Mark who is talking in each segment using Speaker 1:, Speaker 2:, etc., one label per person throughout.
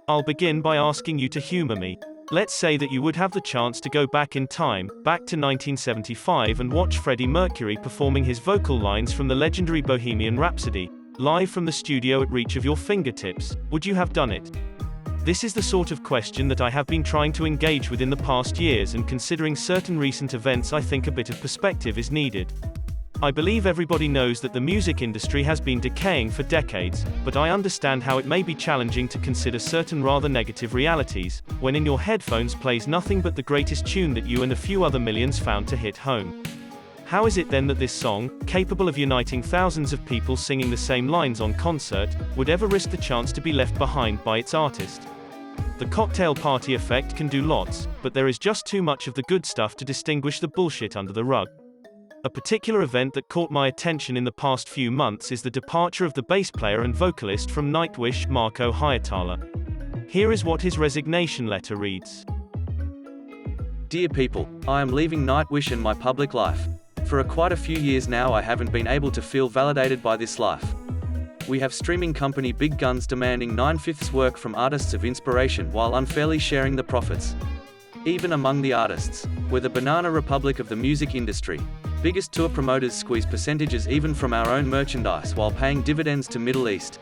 Speaker 1: I'll begin by asking you to humor me. Let's say that you would have the chance to go back in time, back to 1975 and watch Freddie Mercury performing his vocal lines from the legendary Bohemian Rhapsody, live from the studio at reach of your fingertips. Would you have done it? This is the sort of question that I have been trying to engage with in the past years, and considering certain recent events, I think a bit of perspective is needed. I believe everybody knows that the music industry has been decaying for decades, but I understand how it may be challenging to consider certain rather negative realities, when in your headphones plays nothing but the greatest tune that you and a few other millions found to hit home. How is it then that this song, capable of uniting thousands of people singing the same lines on concert, would ever risk the chance to be left behind by its artist? The cocktail party effect can do lots, but there is just too much of the good stuff to distinguish the bullshit under the rug. A particular event that caught my attention in the past few months is the departure of the bass player and vocalist from Nightwish, Marko. Here is what his resignation letter reads.
Speaker 2: Dear people, I am leaving Nightwish and my public life. For quite a few years now I haven't been able to feel validated by this life. We have streaming company big guns demanding 9/5 work from artists of inspiration while unfairly sharing the profits. Even among the artists, we're the banana republic of the music industry. Biggest tour promoters squeeze percentages even from our own merchandise while paying dividends to Middle East.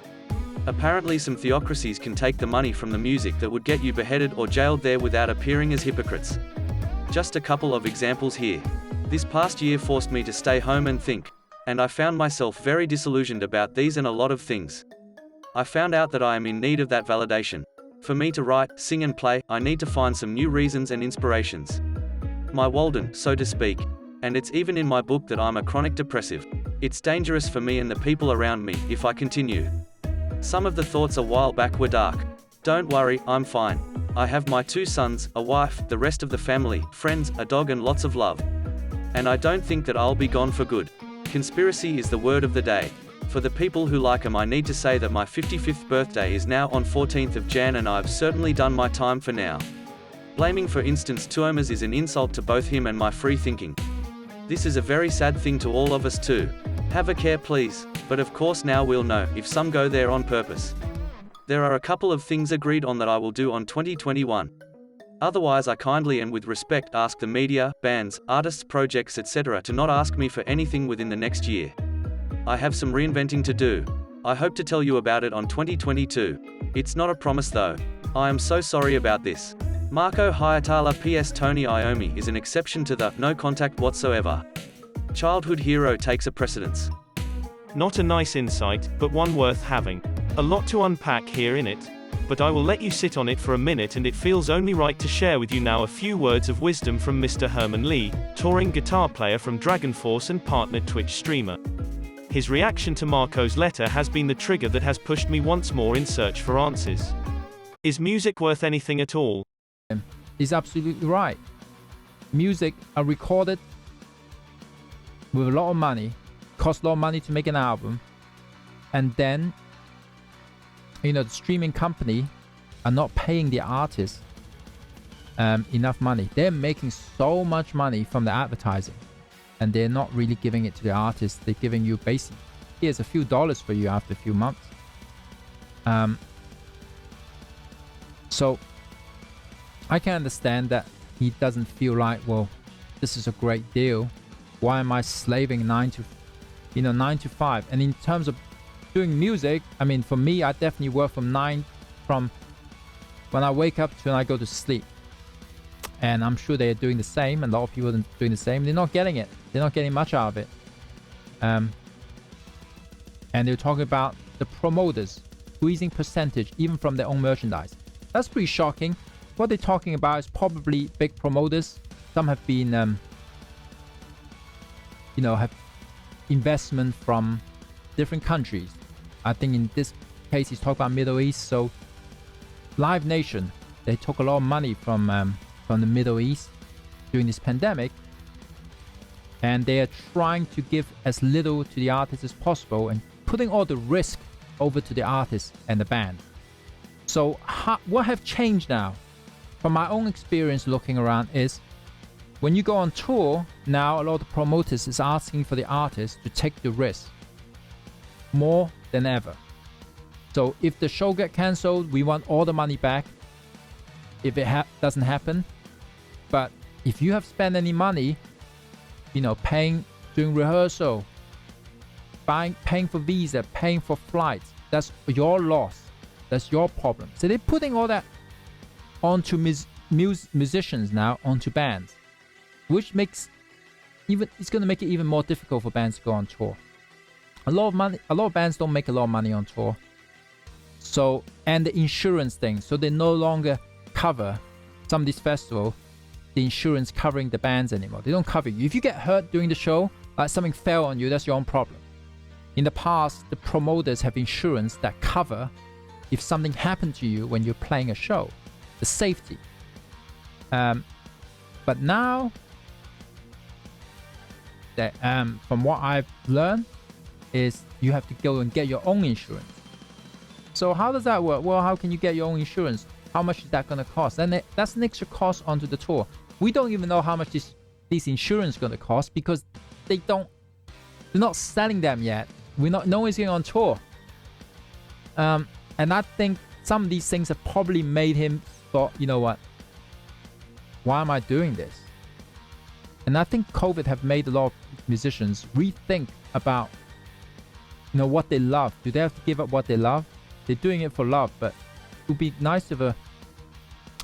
Speaker 2: Apparently some theocracies can take the money from the music that would get you beheaded or jailed there without appearing as hypocrites. Just a couple of examples here. This past year forced me to stay home and think, and I found myself very disillusioned about these and a lot of things. I found out that I am in need of that validation. For me to write, sing and play, I need to find some new reasons and inspirations. My Walden, so to speak. And it's even in my book that I'm a chronic depressive. It's dangerous for me and the people around me if I continue. Some of the thoughts a while back were dark. Don't worry, I'm fine. I have my 2 sons, a wife, the rest of the family, friends, a dog and lots of love. And I don't think that I'll be gone for good. Conspiracy is the word of the day. For the people who like 'em, I need to say that my 55th birthday is now on 14th of Jan and I've certainly done my time for now. Blaming for instance Tuomas is an insult to both him and my free thinking. This is a very sad thing to all of us too. Have a care please, but of course now we'll know if some go there on purpose. There are a couple of things agreed on that I will do on 2021. Otherwise I kindly and with respect ask the media, bands, artists, projects etc. to not ask me for anything within the next year. I have some reinventing to do. I hope to tell you about it on 2022. It's not a promise though. I am so sorry about this. Marko Hayatala PS Tony Iommi is an exception to the no contact whatsoever. Childhood hero takes a precedence.
Speaker 1: Not a nice insight, but one worth having. A lot to unpack here in it. But I will let you sit on it for a minute, and it feels only right to share with you now a few words of wisdom from Mr. Herman Lee, touring guitar player from Dragon Force and partnered Twitch streamer. His reaction to Marko's letter has been the trigger that has pushed me once more in search for answers. Is music worth anything at all?
Speaker 3: He's absolutely right. Music are recorded with a lot of money, cost a lot of money to make an album, and then the streaming company are not paying the artist enough money. They're making so much money from the advertising, and they're not really giving it to the artist. They're giving you basically, here's a few dollars for you after a few months. So I can understand that he doesn't feel like, well, this is a great deal. Why am I slaving 9 to 5? And in terms of doing music, I mean, for me, I definitely work from when I wake up to when I go to sleep. And I'm sure they're doing the same. And a lot of people are doing the same. They're not getting it. They're not getting much out of it. And they're talking about the promoters squeezing percentage even from their own merchandise. That's pretty shocking. What they're talking about is probably big promoters. Some have been, have investment from different countries. I think in this case, he's talking about Middle East. So Live Nation, they took a lot of money from the Middle East during this pandemic. And they are trying to give as little to the artist as possible and putting all the risk over to the artist and the band. So what have changed now? From my own experience looking around is when you go on tour, now a lot of promoters is asking for the artist to take the risk more than ever. So if the show get cancelled, we want all the money back if it doesn't happen. But if you have spent any money, paying, doing rehearsal, paying for visa, paying for flights, that's your loss. That's your problem. So they're putting all that onto musicians now, onto bands, which makes it's going to make it even more difficult for bands to go on tour. A lot of bands don't make a lot of money on tour. So, and the insurance thing, so they no longer cover some of these festivals, the insurance covering the bands anymore. They don't cover you. If you get hurt during the show, like something fell on you, that's your own problem. In the past, the promoters have insurance that cover if something happened to you when you're playing a show, the safety. But now, that from what I've learned, is you have to go and get your own insurance. So how does that work? Well, how can you get your own insurance? How much is that going to cost? And that's an extra cost onto the tour. We don't even know how much this insurance is going to cost because they're not selling them yet. No one's going on tour. And I think some of these things have probably made him thought, you know what? Why am I doing this? And I think COVID have made a lot of musicians rethink about, what they love. Do they have to give up what they love? They're doing it for love, but it would be nice to have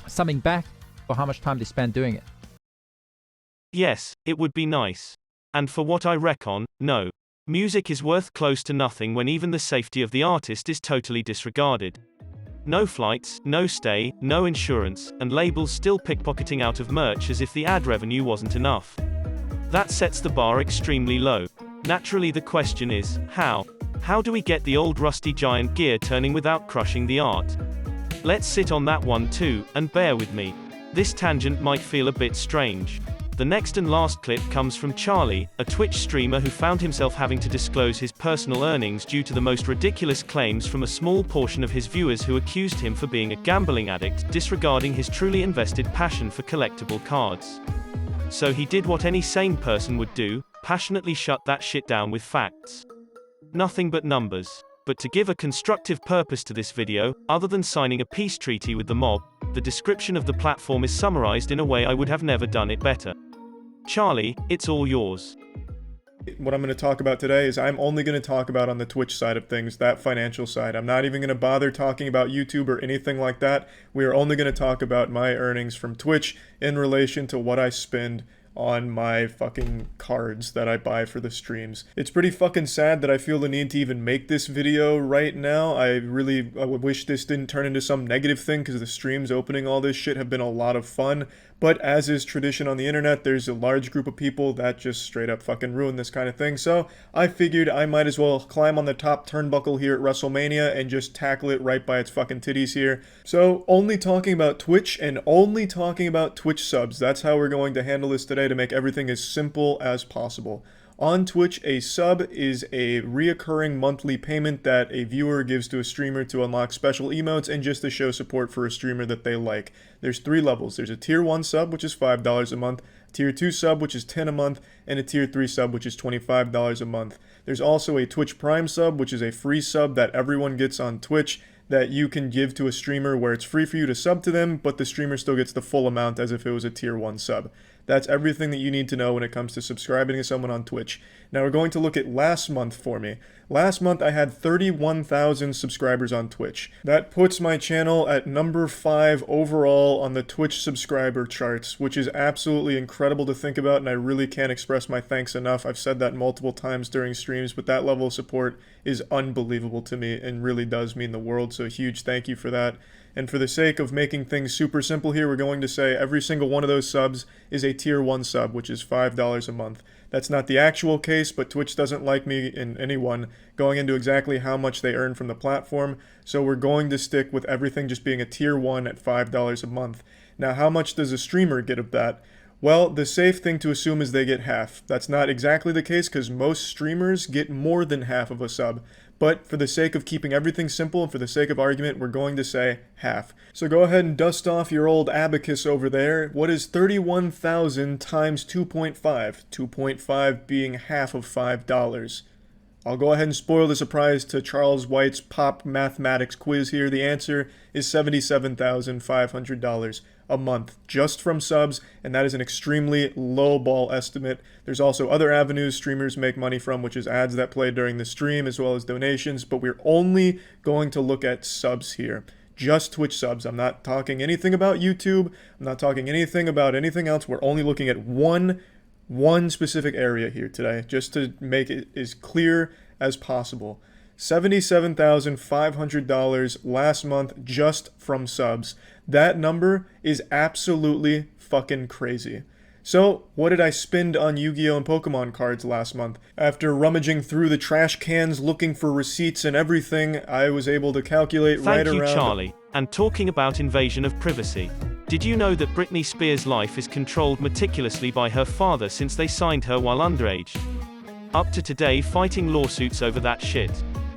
Speaker 3: something back for how much time they spend doing it.
Speaker 1: Yes, it would be nice. And for what I reckon, no. Music is worth close to nothing when even the safety of the artist is totally disregarded. No flights, no stay, no insurance, and labels still pickpocketing out of merch as if the ad revenue wasn't enough. That sets the bar extremely low. Naturally, the question is, how? How do we get the old rusty giant gear turning without crushing the art? Let's sit on that one too, and bear with me. This tangent might feel a bit strange. The next and last clip comes from Charlie, a Twitch streamer who found himself having to disclose his personal earnings due to the most ridiculous claims from a small portion of his viewers who accused him for being a gambling addict, disregarding his truly invested passion for collectible cards. So he did what any sane person would do, passionately shut that shit down with facts. Nothing but numbers. But to give a constructive purpose to this video, other than signing a peace treaty with the mob, the description of the platform is summarized in a way I would have never done it better. Charlie, it's all yours.
Speaker 4: What I'm going to talk about today is I'm only going to talk about on the Twitch side of things, that financial side. I'm not even going to bother talking about YouTube or anything like that. We are only going to talk about my earnings from Twitch in relation to what I spend on my fucking cards that I buy for the streams. It's pretty fucking sad that I feel the need to even make this video right now. I wish this didn't turn into some negative thing because the streams opening all this shit have been a lot of fun. But as is tradition on the internet, there's a large group of people that just straight up fucking ruin this kind of thing. So I figured I might as well climb on the top turnbuckle here at WrestleMania and just tackle it right by its fucking titties here. So only talking about Twitch and only talking about Twitch subs. That's how we're going to handle this today to make everything as simple as possible. On Twitch, a sub is a reoccurring monthly payment that a viewer gives to a streamer to unlock special emotes and just to show support for a streamer that they like. There's 3 levels. There's a tier 1 sub, which is $5 a month, a tier 2 sub, which is $10 a month, and a tier 3 sub, which is $25 a month. There's also a Twitch Prime sub, which is a free sub that everyone gets on Twitch that you can give to a streamer where it's free for you to sub to them, but the streamer still gets the full amount as if it was a tier 1 sub. That's everything that you need to know when it comes to subscribing to someone on Twitch. Now we're going to look at last month for me. Last month I had 31,000 subscribers on Twitch. That puts my channel at number 5 overall on the Twitch subscriber charts, which is absolutely incredible to think about, and I really can't express my thanks enough. I've said that multiple times during streams, but that level of support is unbelievable to me and really does mean the world, so a huge thank you for that. And for the sake of making things super simple here, we're going to say every single one of those subs is a tier 1 sub, which is $5 a month. That's not the actual case, but Twitch doesn't like me and anyone going into exactly how much they earn from the platform, so we're going to stick with everything just being a tier 1 at $5 a month. Now, how much does a streamer get of that? Well, the safe thing to assume is they get half. That's not exactly the case because most streamers get more than half of a sub. But for the sake of keeping everything simple and for the sake of argument, we're going to say half. So go ahead and dust off your old abacus over there. What is 31,000 times 2.5? 2.5 being half of $5. I'll go ahead and spoil the surprise to Charles White's pop mathematics quiz here. The answer is $77,500 a month just from subs, and that is an extremely low ball estimate. There's also other avenues streamers make money from, which is ads that play during the stream as well as donations, but we're only going to look at subs here. Just Twitch subs. I'm not talking anything about YouTube. I'm not talking anything about anything else. We're only looking at one specific area here today, just to make it as clear as possible. $77,500 last month just from subs. That number is absolutely fucking crazy. So, what did I spend on Yu-Gi-Oh! And Pokemon cards last month? After rummaging through the trash cans looking for receipts and everything, I was able to calculate right around...
Speaker 1: Thank you, Charlie. And talking about invasion of privacy. Did you know that Britney Spears' life is controlled meticulously by her father since they signed her while underage? Up to today fighting lawsuits over that shit.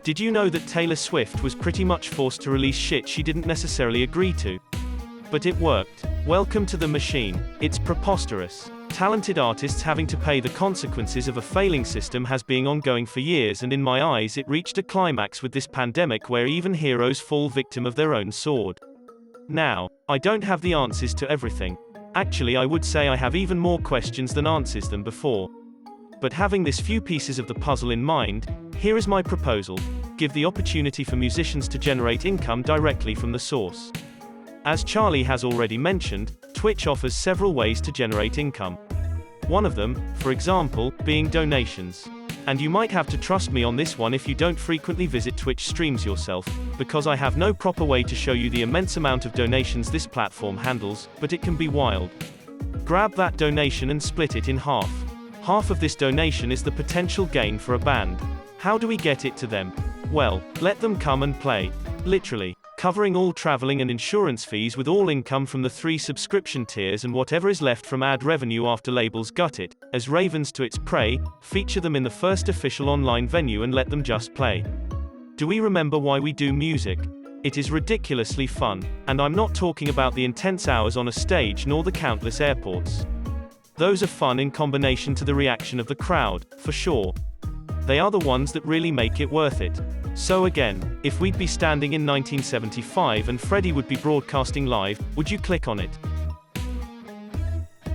Speaker 1: Did you know that Taylor Swift was pretty much forced to release shit she didn't necessarily agree to? But it worked. Welcome to the machine. It's preposterous. Talented artists having to pay the consequences of a failing system has been ongoing for years, and in my eyes it reached a climax with this pandemic where even heroes fall victim of their own sword. Now, I don't have the answers to everything. Actually, I would say I have even more questions than answers than before. But having this few pieces of the puzzle in mind, here is my proposal. Give the opportunity for musicians to generate income directly from the source. As Charlie has already mentioned, Twitch offers several ways to generate income. One of them, for example, being donations. And you might have to trust me on this one if you don't frequently visit Twitch streams yourself, because I have no proper way to show you the immense amount of donations this platform handles, but it can be wild. Grab that donation and split it in half. Half of this donation is the potential gain for a band. How do we get it to them? Well, let them come and play. Literally. Covering all traveling and insurance fees with all income from the 3 subscription tiers and whatever is left from ad revenue after labels gut it, as ravens to its prey, feature them in the first official online venue and let them just play. Do we remember why we do music? It is ridiculously fun, and I'm not talking about the intense hours on a stage nor the countless airports. Those are fun in combination to the reaction of the crowd, for sure. They are the ones that really make it worth it. So again, if we'd be standing in 1975 and Freddie would be broadcasting live, would you click on it?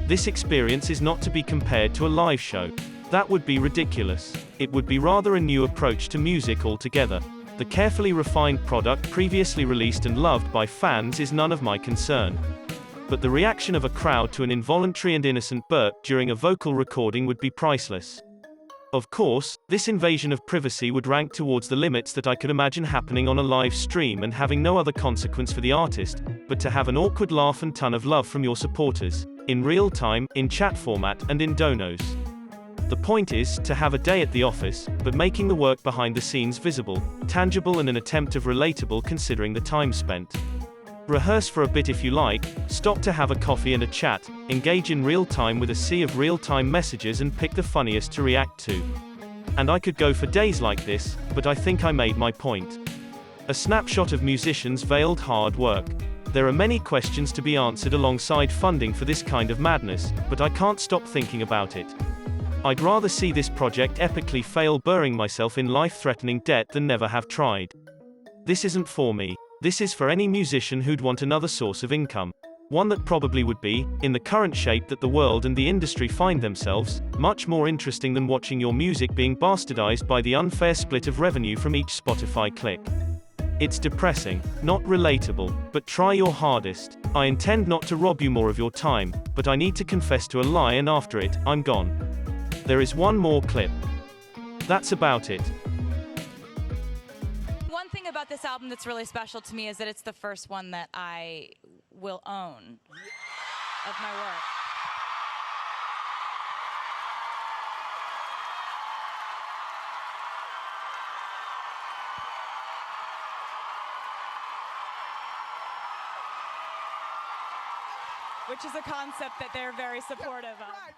Speaker 1: This experience is not to be compared to a live show. That would be ridiculous. It would be rather a new approach to music altogether. The carefully refined product previously released and loved by fans is none of my concern. But the reaction of a crowd to an involuntary and innocent burp during a vocal recording would be priceless. Of course, this invasion of privacy would rank towards the limits that I could imagine happening on a live stream and having no other consequence for the artist, but to have an awkward laugh and ton of love from your supporters, in real time, in chat format, and in donos. The point is, to have a day at the office, but making the work behind the scenes visible, tangible and an attempt of relatable considering the time spent. Rehearse for a bit if you like, stop to have a coffee and a chat, engage in real time with a sea of real-time messages and pick the funniest to react to. And I could go for days like this, but I think I made my point. A snapshot of musicians' veiled hard work. There are many questions to be answered alongside funding for this kind of madness, but I can't stop thinking about it. I'd rather see this project epically fail burying myself in life-threatening debt than never have tried. This isn't for me. This is for any musician who'd want another source of income. One that probably would be, in the current shape that the world and the industry find themselves, much more interesting than watching your music being bastardized by the unfair split of revenue from each Spotify click. It's depressing, not relatable, but try your hardest. I intend not to rob you more of your time, but I need to confess to a lie and after it, I'm gone. There is one more clip. That's about it.
Speaker 5: One thing about this album that's really special to me is that it's the first one that I will own of my work. Which is a concept that they're very supportive of. Right.